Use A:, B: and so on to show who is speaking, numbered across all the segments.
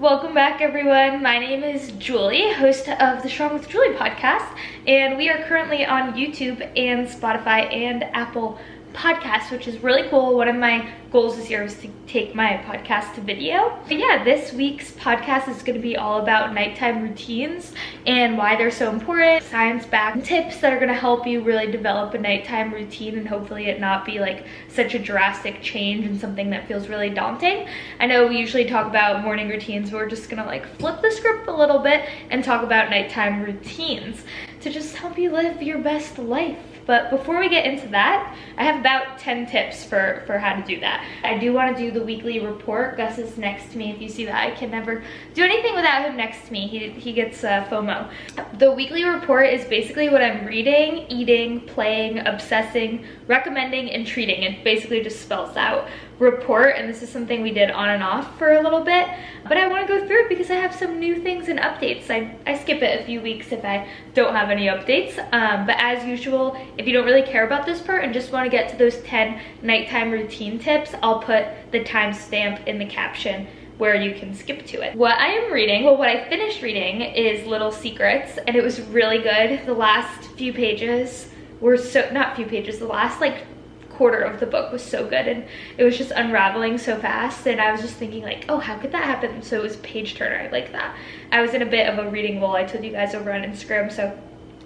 A: Welcome back, everyone. My name is Julie, host of the Strong with Julie podcast, and we are currently on YouTube and Spotify and Apple Podcasts, which is really cool. One of my goals this year is to take my podcast to video. But yeah, this week's podcast is going to be all about nighttime routines and why they're so important, science-backed tips that are going to help you really develop a nighttime routine and hopefully it not be like such a drastic change and something that feels really daunting. I know we usually talk about morning routines, but we're just gonna like flip the script a little bit and talk about nighttime routines to just help you live your best life. But before we get into that, I have about 10 tips for how to do that. I do want to do the weekly report. Gus is next to me. If you see that, I can never do anything without him next to me. He gets FOMO. The weekly report is basically what I'm reading, eating, playing, obsessing, recommending, and treating. It basically just spells out report, and this is something we did on and off for a little bit, but I want to go through it because I have some new things and updates. I skip it a few weeks if I don't have any updates, but as usual, if you don't really care about this part and just want to get to those 10 nighttime routine tips, I'll put the timestamp in the caption where you can skip to it. What I am reading, well, what I finished reading is Little Secrets, and it was really good. The last few pages were the last like quarter of the book was so good, and it was just unraveling so fast, and I was just thinking like, oh, how could that happen? So it was page turner. I like that. I was in a bit of a reading lull. I told you guys over on Instagram, so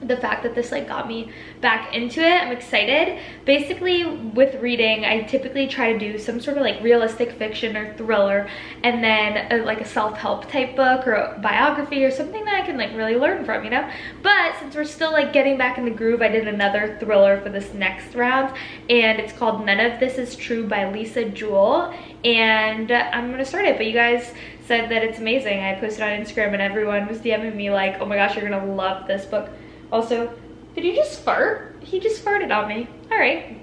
A: the fact that this like got me back into it, I'm excited. Basically with reading, I typically try to do some sort of like realistic fiction or thriller, and then like a self-help type book or a biography or something that I can like really learn from, you know? But since we're still like getting back in the groove, I did another thriller for this next round, and it's called None of This Is True by Lisa Jewell, and I'm gonna start it. But you guys said that it's amazing. I posted on Instagram and everyone was DMing me like, oh my gosh, you're gonna love this book. Also, did you just fart? He just farted on me. All right.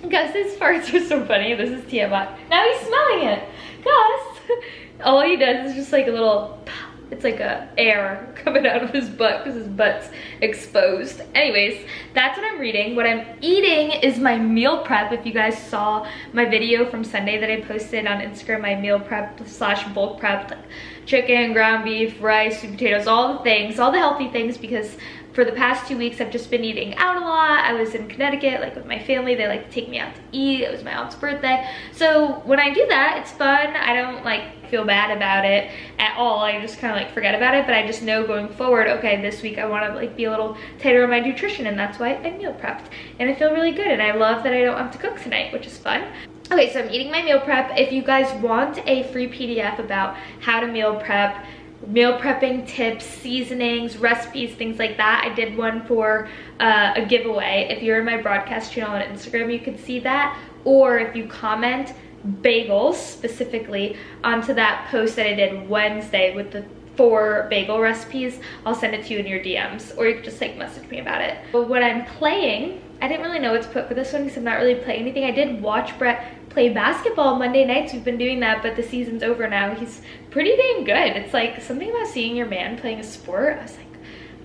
A: Gus, his farts are so funny. This is TMI. Now he's smelling it. Gus, all he does is just like a little, it's like a air coming out of his butt because his butt's exposed. Anyways, that's what I'm reading. What I'm eating is my meal prep. If you guys saw my video from Sunday that I posted on Instagram, my meal prep / bulk prep, like chicken, ground beef, rice, sweet potatoes, all the things, all the healthy things, because for the past 2 weeks, I've just been eating out a lot. I was in Connecticut, like with my family. They like to take me out to eat. It was my aunt's birthday. So when I do that, it's fun. I don't like feel bad about it at all. I just kind of like forget about it, but I just know going forward, okay, this week I want to like be a little tighter on my nutrition, and that's why I meal prepped. And I feel really good, and I love that I don't have to cook tonight, which is fun. Okay, so I'm eating my meal prep. If you guys want a free PDF about how to meal prep, meal prepping tips, seasonings, recipes, things like that, I did one for a giveaway. If you're in my broadcast channel on Instagram, you could see that, or if you comment bagels specifically onto that post that I did Wednesday with the 4 bagel recipes, I'll send it to you in your DMs, or you could just like message me about it. But what I'm playing, I didn't really know what to put for this one because I'm not really playing anything. I did watch Brett play basketball Monday nights. We've been doing that, but the season's over now. He's pretty dang good. It's like something about seeing your man playing a sport. I was like,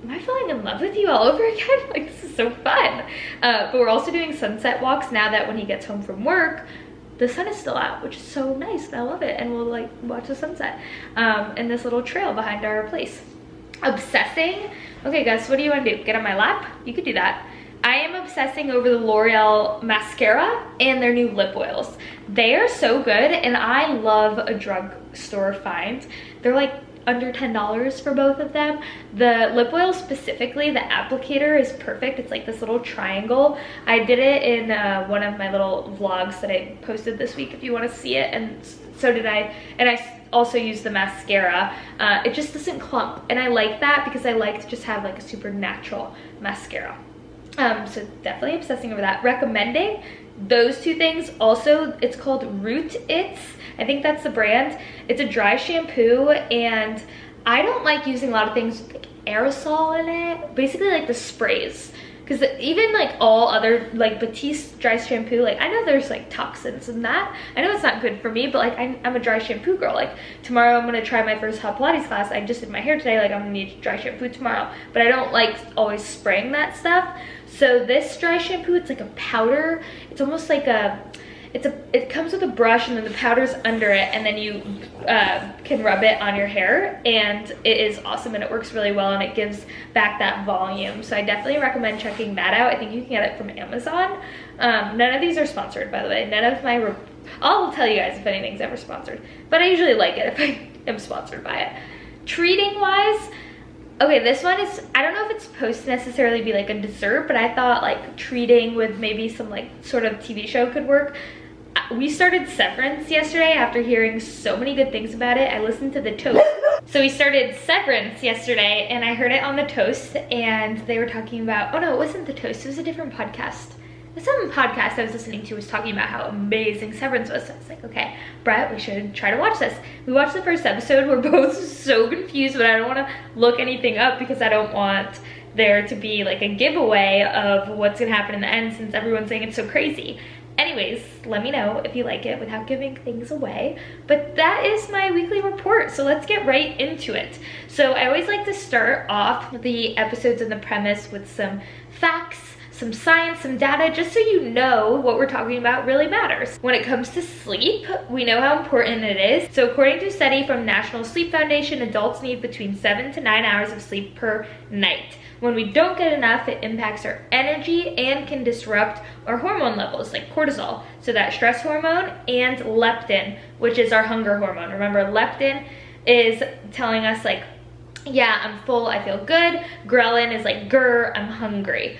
A: am I falling in love with you all over again? Like, this is so fun. But we're also doing sunset walks now that when he gets home from work, the sun is still out, which is so nice, and I love it. And we'll like watch the sunset in this little trail behind our place. Obsessing. Okay guys, what do you want to do? Get on my lap? You could do that. I am obsessing over the L'Oreal mascara and their new lip oils. They are so good, and I love a drugstore find. They're like under $10 for both of them. The lip oil specifically, the applicator is perfect. It's like this little triangle. I did it in one of my little vlogs that I posted this week if you want to see it, and so did I. And I also use the mascara. It just doesn't clump, and I like that because I like to just have like a super natural mascara. So definitely obsessing over that. Recommending those 2 things. Also, it's called Root It's. I think that's the brand. It's a dry shampoo, and I don't like using a lot of things with like aerosol in it. Basically like the sprays. Because even like all other like Batiste dry shampoo, like I know there's like toxins in that. I know it's not good for me, but like I'm a dry shampoo girl. Like tomorrow I'm gonna try my first hot Pilates class. I just did my hair today, like I'm gonna need dry shampoo tomorrow. But I don't like always spraying that stuff. So this dry shampoo, it's like a powder. It's almost like it comes with a brush, and then the powder's under it, and then you can rub it on your hair, and it is awesome, and it works really well, and it gives back that volume. So I definitely recommend checking that out. I think you can get it from Amazon. None of these are sponsored, by the way. None of my I'll tell you guys if anything's ever sponsored, but I usually like it if I am sponsored by it. Treating wise, okay, this one is, I don't know if it's supposed to necessarily be like a dessert, but I thought like treating with maybe some like sort of TV show could work. We started Severance yesterday after hearing so many good things about it. I listened to the Toast. So we started Severance yesterday, and I heard it on the Toast, and they were talking about, oh no, it wasn't the Toast, it was a different podcast. Some podcast I was listening to was talking about how amazing Severance was. So I was like, okay, Brett, we should try to watch this. We watched the first episode. We're both so confused, but I don't want to look anything up because I don't want there to be like a giveaway of what's gonna happen in the end, since everyone's saying it's so crazy. Anyways, let me know if you like it without giving things away. But that is my weekly report, so let's get right into it. So I always like to start off the episodes and the premise with some facts, some science, some data, just so you know what we're talking about really matters. When it comes to sleep, we know how important it is. So according to a study from National Sleep Foundation, adults need between 7 to 9 hours of sleep per night. When we don't get enough, it impacts our energy and can disrupt our hormone levels like cortisol, so that stress hormone, and leptin, which is our hunger hormone. Remember, leptin is telling us like, yeah, I'm full, I feel good. Ghrelin is like, grr, I'm hungry.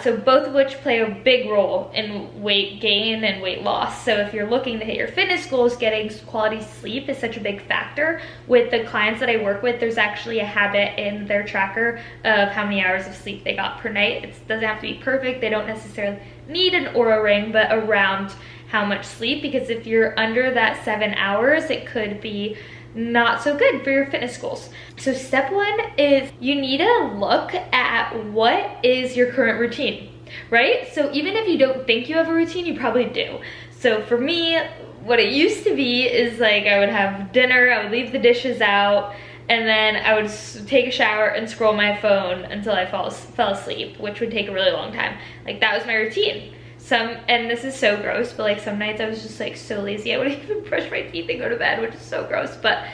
A: So both of which play a big role in weight gain and weight loss. So if you're looking to hit your fitness goals, getting quality sleep is such a big factor. With the clients that I work with, there's actually a habit in their tracker of how many hours of sleep they got per night. It doesn't have to be perfect. They don't necessarily need an Oura ring, but around how much sleep, because if you're under that 7 hours, it could be not so good for your fitness goals. So step one is you need to look at what is your current routine, right? So even if you don't think you have a routine, you probably do. So for me, what it used to be is like I would have dinner, I would leave the dishes out, and then I would take a shower and scroll my phone until I fell asleep, which would take a really long time. Like that was my routine. And this is so gross, but like some nights I was just like so lazy I wouldn't even brush my teeth and go to bed, which is so gross. But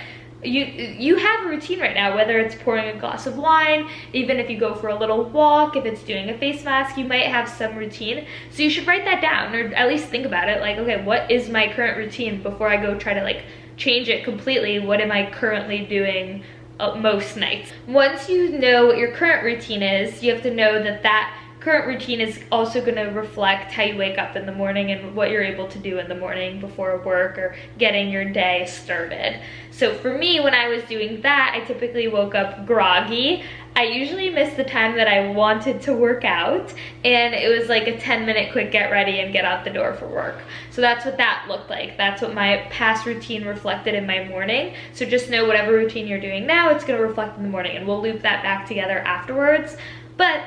A: you have a routine right now, whether it's pouring a glass of wine, even if you go for a little walk, if it's doing a face mask, you might have some routine. So you should write that down, or at least think about it, like, okay, what is my current routine before I go try to like change it completely? What am I currently doing most nights? Once you know what your current routine is, you have to know that that current routine is also going to reflect how you wake up in the morning and what you're able to do in the morning before work or getting your day started. So for me, when I was doing that, I typically woke up groggy. I usually missed the time that I wanted to work out, and it was like a 10-minute quick get ready and get out the door for work. So that's what that looked like. That's what my past routine reflected in my morning. So just know whatever routine you're doing now, it's going to reflect in the morning, and we'll loop that back together afterwards. But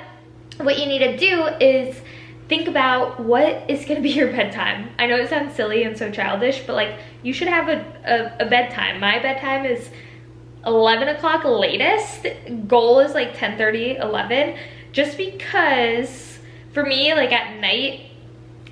A: what you need to do is think about what is going to be your bedtime. I know it sounds silly and so childish, but like you should have a bedtime. My bedtime is 11 o'clock latest. Goal is like 10:30, 11, just because for me, like at night,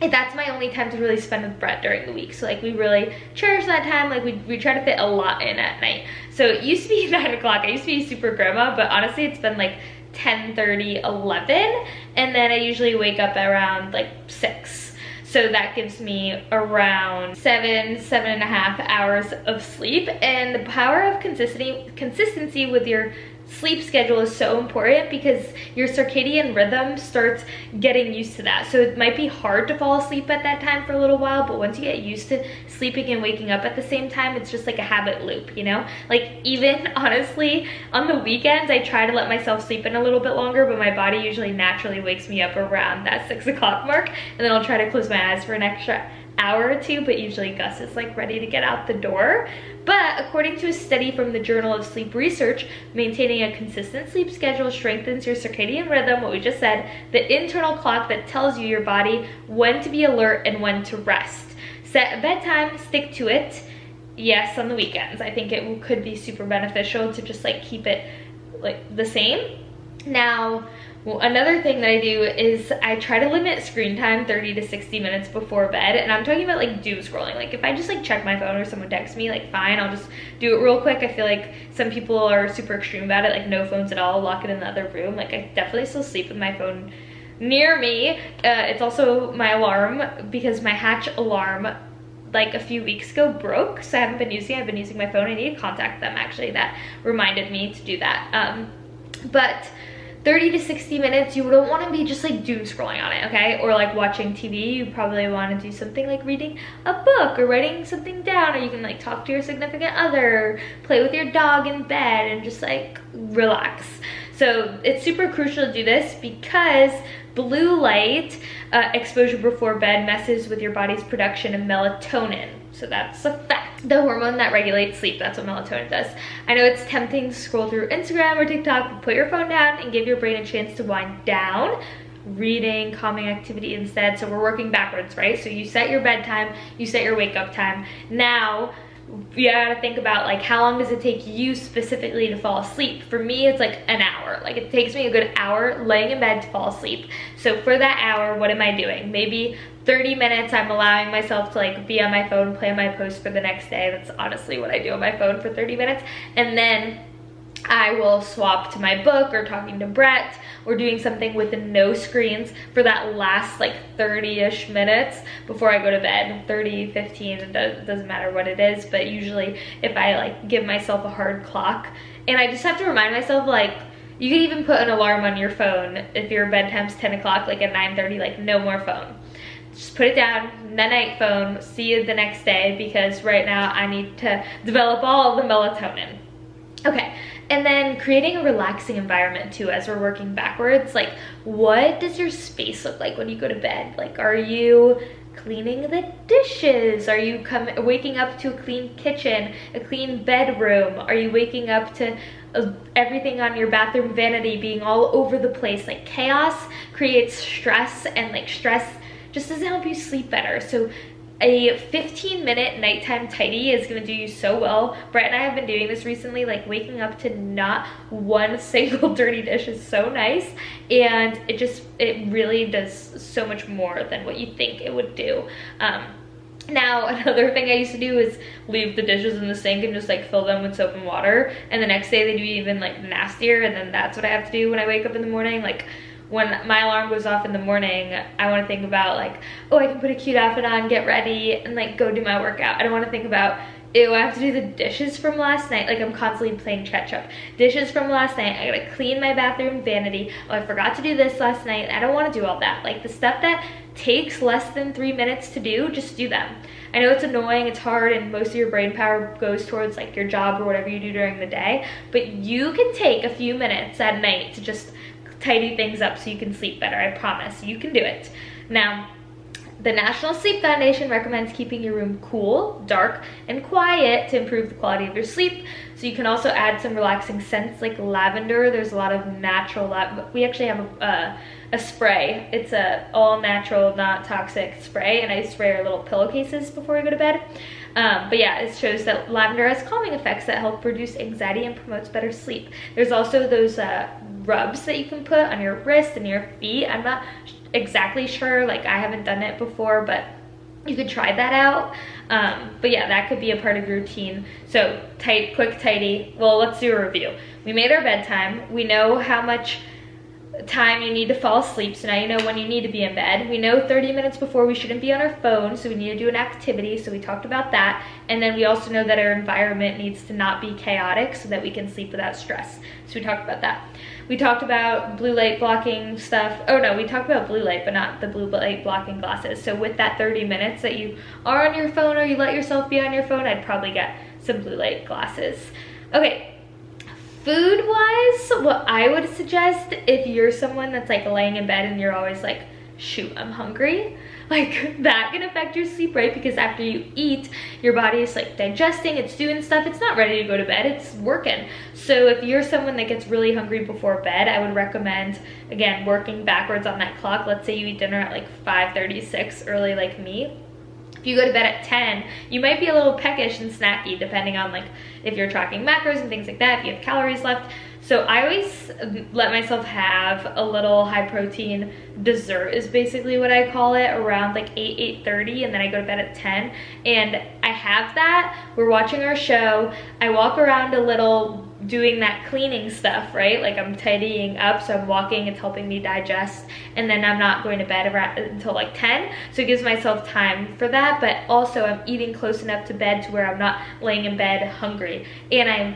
A: that's my only time to really spend with Brett during the week. So like we really cherish that time. Like we try to fit a lot in at night. So it used to be 9 o'clock. I used to be super grandma, but honestly it's been like 10:30, 11, and then I usually wake up around like 6. So that gives me around 7.5 hours of sleep. And the power of consistency with your sleep schedule is so important, because your circadian rhythm starts getting used to that. So it might be hard to fall asleep at that time for a little while, but once you get used to sleeping and waking up at the same time, it's just like a habit loop, you know? Like even honestly, on the weekends, I try to let myself sleep in a little bit longer, but my body usually naturally wakes me up around that 6 o'clock mark, and then I'll try to close my eyes for an extra hour or two, but usually Gus is like ready to get out the door. But according to a study from the Journal of Sleep Research, maintaining a consistent sleep schedule strengthens your circadian rhythm, what we just said, the internal clock that tells you your body when to be alert and when to rest. Set a bedtime, stick to it. Yes, on the weekends. I think it could be super beneficial to just like keep it like the same. Now, well, another thing that I do is I try to limit screen time 30 to 60 minutes before bed, and I'm talking about like doom scrolling. Like if I just like check my phone or someone texts me, like fine, I'll just do it real quick. I feel like some people are super extreme about it, like no phones at all, lock it in the other room. Like I definitely still sleep with my phone near me. It's also my alarm, because my Hatch alarm like a few weeks ago broke, so I haven't been using it. I've been using my phone. I need to contact them actually, that reminded me to do that. But 30 to 60 minutes, you don't want to be just like doom scrolling on it, okay? Or like watching TV. You probably want to do something like reading a book or writing something down, or you can like talk to your significant other, play with your dog in bed, and just like relax. So it's super crucial to do this because blue light exposure before bed messes with your body's production of melatonin. So that's a fact. The hormone that regulates sleep, that's what melatonin does. I know it's tempting to scroll through Instagram or TikTok, but put your phone down and give your brain a chance to wind down. Reading, calming activity instead. So we're working backwards, right? So you set your bedtime, you set your wake up time. Now, you gotta think about like how long does it take you specifically to fall asleep. For me, it's like an hour. Like it takes me a good hour laying in bed to fall asleep. So for that hour, what am I doing? Maybe 30 minutes I'm allowing myself to like be on my phone, plan my post for the next day. That's honestly what I do on my phone for 30 minutes. And then I will swap to my book or talking to Brett or doing something with no screens for that last like 30-ish minutes before I go to bed. 30, 15, it doesn't matter what it is, but usually if I like give myself a hard clock, and I just have to remind myself, like you can even put an alarm on your phone if your bedtime's 10 o'clock, like at 9:30, like no more phone. Just put it down, night phone, see you the next day, because right now I need to develop all the melatonin. Okay, and then creating a relaxing environment too as we're working backwards. Like what does your space look like when you go to bed? Like are you cleaning the dishes? Are you waking up to a clean kitchen, a clean bedroom? Are you waking up to everything on your bathroom vanity being all over the place? Like chaos creates stress, and like stress just doesn't help you sleep better. So a 15-minute nighttime tidy is gonna do you so well. Brett and I have been doing this recently, like waking up to not one single dirty dish is so nice, and it really does so much more than what you think it would do. Now, another thing I used to do is leave the dishes in the sink and just like fill them with soap and water, and the next day they'd be even like nastier, and then that's what I have to do when I wake up in the morning. Like when my alarm goes off in the morning, I want to think about like, oh, I can put a cute outfit on, get ready, and like go do my workout. I don't want to think about, ew, I have to do the dishes from last night. Like I'm constantly playing catch up. Dishes from last night, I gotta clean my bathroom vanity. Oh, I forgot to do this last night. I don't want to do all that. Like the stuff that takes less than 3 minutes to do, just do them. I know it's annoying, it's hard, and most of your brain power goes towards like your job or whatever you do during the day, but you can take a few minutes at night to just tidy things up so you can sleep better. I promise you can do it. Now, the National Sleep Foundation recommends keeping your room cool, dark, and quiet to improve the quality of your sleep. So you can also add some relaxing scents like lavender. There's a lot of natural, we actually have a spray. It's a all natural, not toxic spray, and I spray our little pillowcases before we go to bed. But yeah, it shows that lavender has calming effects that help reduce anxiety and promotes better sleep. There's also those rubs that you can put on your wrist and your feet. I'm not exactly sure, like I haven't done it before, but you could try that out. But yeah, that could be a part of your routine. So quick tidy. Well, let's do a review. We made our bedtime. We know how much time you need to fall asleep, so now you know when you need to be in bed. We know 30 minutes before we shouldn't be on our phone, so we need to do an activity, so we talked about that. And then we also know that our environment needs to not be chaotic so that we can sleep without stress, so we talked about that. We talked about blue light blocking stuff. Oh no, we talked about blue light, but not the blue light blocking glasses. So with that 30 minutes that you are on your phone or you let yourself be on your phone, I'd probably get some blue light glasses. Okay. Food-wise, what I would suggest, if you're someone that's like laying in bed and you're always like, shoot, I'm hungry, like that can affect your sleep, right? Because after you eat, your body is like digesting, it's doing stuff, it's not ready to go to bed, it's working. So if you're someone that gets really hungry before bed, I would recommend, again, working backwards on that clock. Let's say you eat dinner at like 5:36 early like me. If you go to bed at 10, you might be a little peckish and snacky depending on like if you're tracking macros and things like that, if you have calories left. So I always let myself have a little high protein dessert is basically what I call it, around like 8:30, and then I go to bed at 10. And I have that, we're watching our show, I walk around a little doing that cleaning stuff, right? Like I'm tidying up, so I'm walking, it's helping me digest, and then I'm not going to bed until like 10, so it gives myself time for that. But also I'm eating close enough to bed to where I'm not laying in bed hungry, and I'm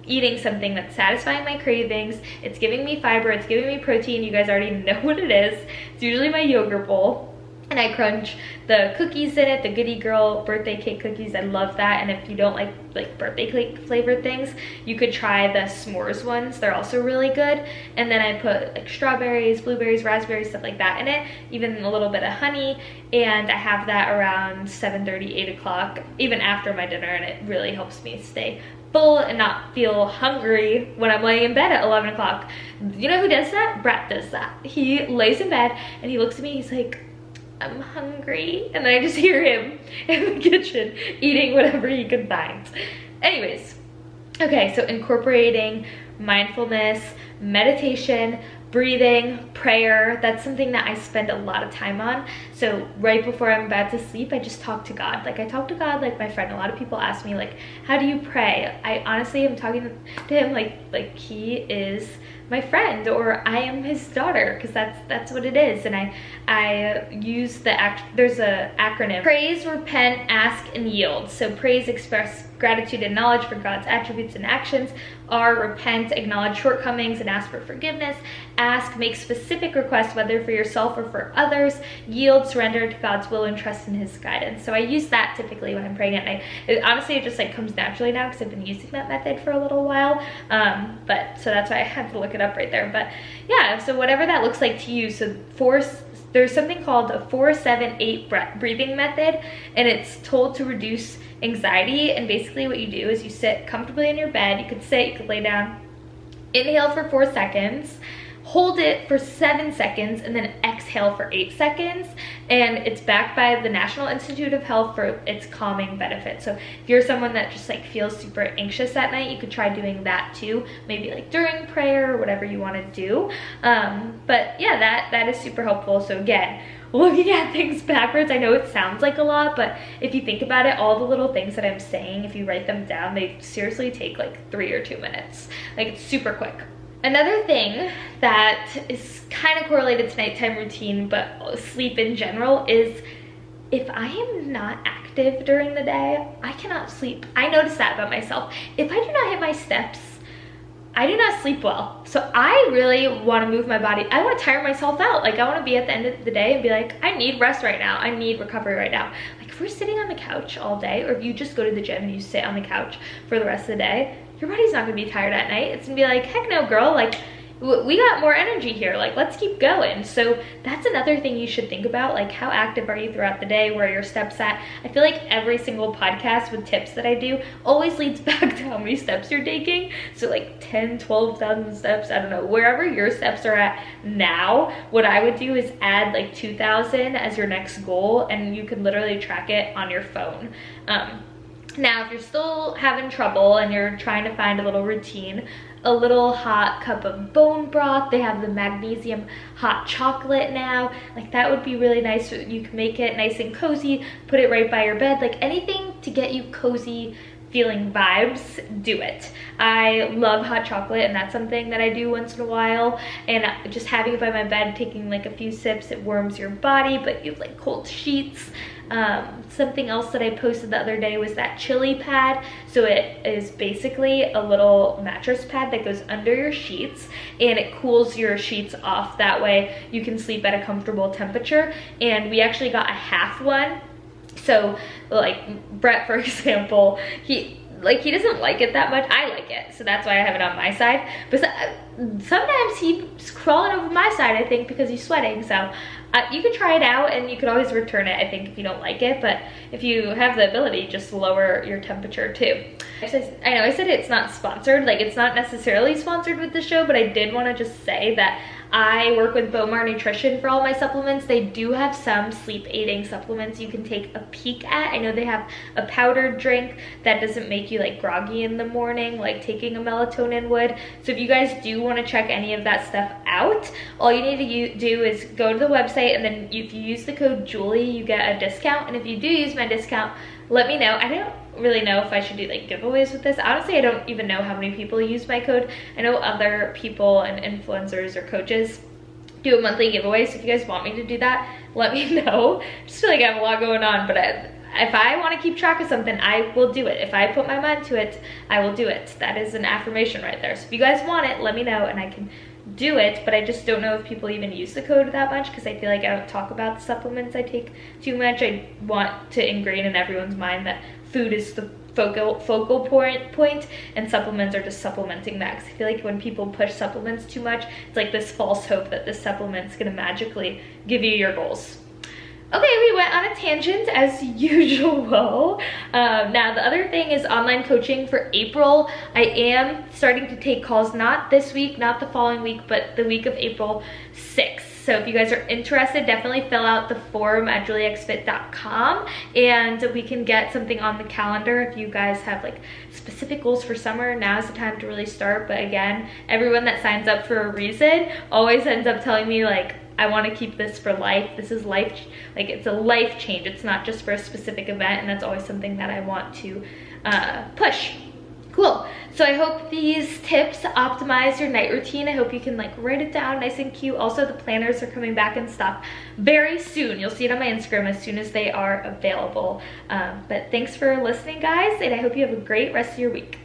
A: eating something that's satisfying my cravings, it's giving me fiber, it's giving me protein. You guys already know what it is. It's usually my yogurt bowl, and I crunch the cookies in it, the Goody Girl birthday cake cookies. I love that. And if you don't like birthday cake flavored things, you could try the s'mores ones, they're also really good. And then I put like strawberries, blueberries, raspberries, stuff like that in it, even a little bit of honey. And I have that around 7:30, 8 o'clock, even after my dinner, and it really helps me stay full and not feel hungry when I'm laying in bed at 11 o'clock. You know who does that? Brett does that. He lays in bed and he looks at me, he's like, I'm hungry, and then I just hear him in the kitchen eating whatever he can find. Anyways, okay, so incorporating mindfulness, meditation, breathing, prayer, that's something that I spend a lot of time on. So right before I'm about to sleep, I just talk to God. Like I talk to God like my friend. A lot of people ask me like, how do you pray? I honestly am talking to him like he is my friend, or I am his daughter, because that's what it is. And I use there's a acronym: praise, repent, ask, and yield. So praise, express gratitude and knowledge for God's attributes and actions. Repent, acknowledge shortcomings and ask for forgiveness. Ask, make specific requests, whether for yourself or for others. Yield, surrender to God's will and trust in his guidance. So I use that typically when I'm praying at night. Honestly, it just like comes naturally now because I've been using that method for a little while. But so that's why I had to look it up right there. But yeah, so whatever that looks like to you. So there's something called a 4-7-8 breathing method, and it's told to reduce anxiety. And basically what you do is you sit comfortably in your bed. You could sit, you could lay down, inhale for 4 seconds, hold it for 7 seconds, and then exhale for 8 seconds. And it's backed by the National Institute of Health for its calming benefits. So if you're someone that just like feels super anxious at night, you could try doing that too, maybe like during prayer or whatever you want to do. But yeah, that is super helpful. So again, looking at things backwards, I know it sounds like a lot, but if you think about it, all the little things that I'm saying, if you write them down, they seriously take like 3 or 2 minutes. Like it's super quick. Another thing that is kind of correlated to nighttime routine, but sleep in general, is if I am not active during the day, I cannot sleep. I notice that about myself. If I do not hit my steps, I do not sleep well. So I really want to move my body. I want to tire myself out. Like I want to be at the end of the day and be like, I need rest right now. I need recovery right now. Like if we're sitting on the couch all day, or if you just go to the gym and you sit on the couch for the rest of the day, your body's not gonna be tired at night. It's gonna be like, heck no, girl, like we got more energy here, like let's keep going. So that's another thing you should think about, like how active are you throughout the day, where are your steps at? I feel like every single podcast with tips that I do always leads back to how many steps you're taking. So like 10, 12,000 steps, I don't know, wherever your steps are at now, what I would do is add like 2,000 as your next goal, and you can literally track it on your phone. Now, if you're still having trouble and you're trying to find a little routine, a little hot cup of bone broth, they have the magnesium hot chocolate now, like that would be really nice. So you can make it nice and cozy, put it right by your bed, like anything to get you cozy feeling vibes, do it. I love hot chocolate, and that's something that I do once in a while, and just having it by my bed, taking like a few sips, it warms your body, but you have like cold sheets. Something else that I posted the other day was that chili pad. So it is basically a little mattress pad that goes under your sheets, and it cools your sheets off. That way you can sleep at a comfortable temperature. And we actually got a half one. So like Brett, for example, he doesn't like it that much. I like it, so that's why I have it on my side. But sometimes he's crawling over my side, I think, because he's sweating. So You could try it out, and you could always return it, I think, if you don't like it. But if you have the ability, just lower your temperature too. I know I said it's not sponsored, like it's not necessarily sponsored with the show, but I did want to just say that I work with Bomar Nutrition for all my supplements. They do have some sleep aiding supplements you can take a peek at. I know they have a powdered drink that doesn't make you like groggy in the morning, like taking a melatonin would. So if you guys do want to check any of that stuff out, all you need to do is go to the website, and then if you use the code Julie, you get a discount. And if you do use my discount, let me know. I don't really know if I should do like giveaways with this. Honestly, I don't even know how many people use my code. I know other people and influencers or coaches do a monthly giveaway, so if you guys want me to do that, let me know. I just feel like I have a lot going on, but if I want to keep track of something, I will do it. If I put my mind to it, I will do it. That is an affirmation right there. So if you guys want it, let me know and I can do it. But I just don't know if people even use the code that much, because I feel like I don't talk about the supplements I take too much. I want to ingrain in everyone's mind that food is the focal point, and supplements are just supplementing that. Because I feel like when people push supplements too much, it's like this false hope that this supplement's gonna magically give you your goals. Okay, we went on a tangent as usual. Now the other thing is online coaching for April. I am starting to take calls, not this week, not the following week, but the week of April 6th. So if you guys are interested, definitely fill out the form at juliexfit.com, and we can get something on the calendar. If you guys have like specific goals for summer, now's the time to really start. But again, everyone that signs up for a reason always ends up telling me like, I want to keep this for life. This is life, like it's a life change. It's not just for a specific event, and that's always something that I want to push. Cool. So I hope these tips optimize your night routine. I hope you can like write it down nice and cute. Also, the planners are coming back in stock very soon. You'll see it on my Instagram as soon as they are available. But thanks for listening, guys, and I hope you have a great rest of your week.